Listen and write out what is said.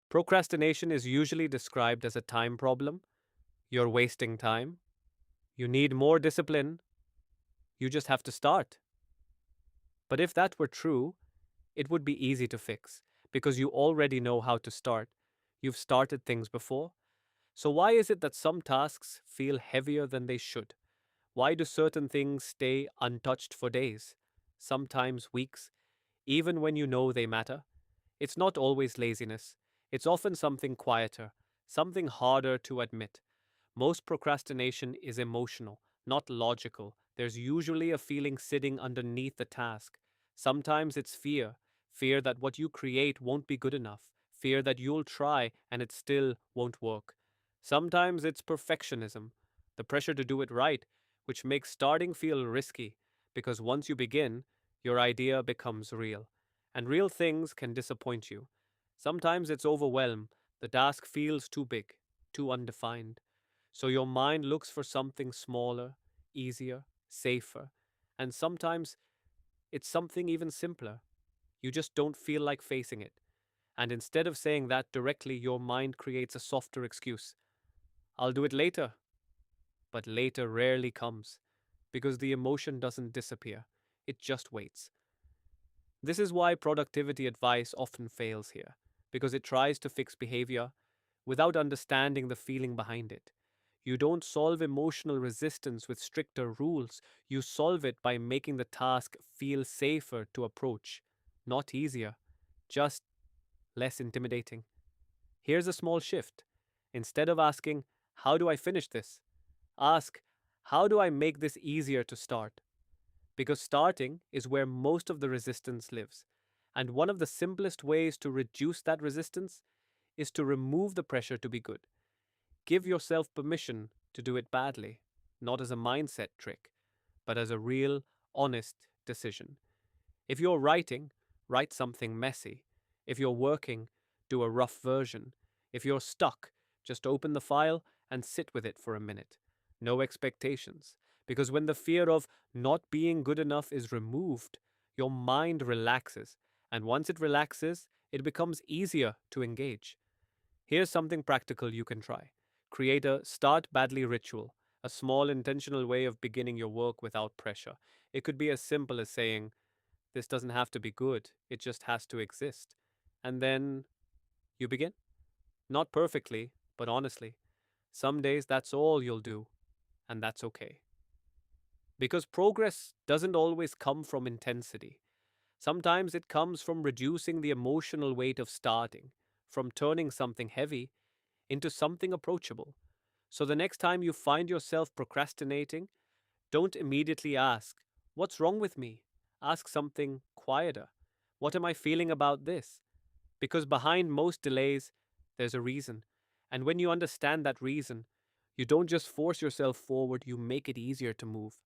Procrastination is usually described as a time problem. You're wasting time. You need more discipline. You just have to start. But if that were true, it would be easy to fix because you already know how to start. You've started things before. So, why is it that some tasks feel heavier than they should? Why do certain things stay untouched for days, sometimes weeks, even when you know they matter? It's not always laziness, it's often something quieter, something harder to admit. Most procrastination is emotional, not logical. There's usually a feeling sitting underneath the task. Sometimes it's fear fear that what you create won't be good enough, fear that you'll try and it still won't work. Sometimes it's perfectionism, the pressure to do it right, which makes starting feel risky because once you begin, your idea becomes real. And real things can disappoint you. Sometimes it's overwhelm, the task feels too big, too undefined. So your mind looks for something smaller, easier, safer, and sometimes it's something even simpler. You just don't feel like facing it. And instead of saying that directly, your mind creates a softer excuse. I'll do it later. But later rarely comes because the emotion doesn't disappear, it just waits. This is why productivity advice often fails here, because it tries to fix behavior without understanding the feeling behind it. You don't solve emotional resistance with stricter rules, you solve it by making the task feel safer to approach, not easier, just less intimidating. Here's a small shift. Instead of asking, how do I finish this? Ask, how do I make this easier to start? Because starting is where most of the resistance lives. And one of the simplest ways to reduce that resistance is to remove the pressure to be good. Give yourself permission to do it badly, not as a mindset trick, but as a real, honest decision. If you're writing, write something messy. If you're working, do a rough version. If you're stuck, just open the file and sit with it for a minute. No expectations. Because when the fear of not being good enough is removed, your mind relaxes. And once it relaxes, it becomes easier to engage. Here's something practical you can try. Create a start badly ritual, a small intentional way of beginning your work without pressure. It could be as simple as saying, this doesn't have to be good, it just has to exist. And then you begin. Not perfectly, but honestly. Some days that's all you'll do, and that's okay. Because progress doesn't always come from intensity. Sometimes it comes from reducing the emotional weight of starting, from turning something heavy into something approachable. So the next time you find yourself procrastinating, don't immediately ask, what's wrong with me? Ask something quieter. What am I feeling about this? Because behind most delays, there's a reason. And when you understand that reason, you don't just force yourself forward, you make it easier to move.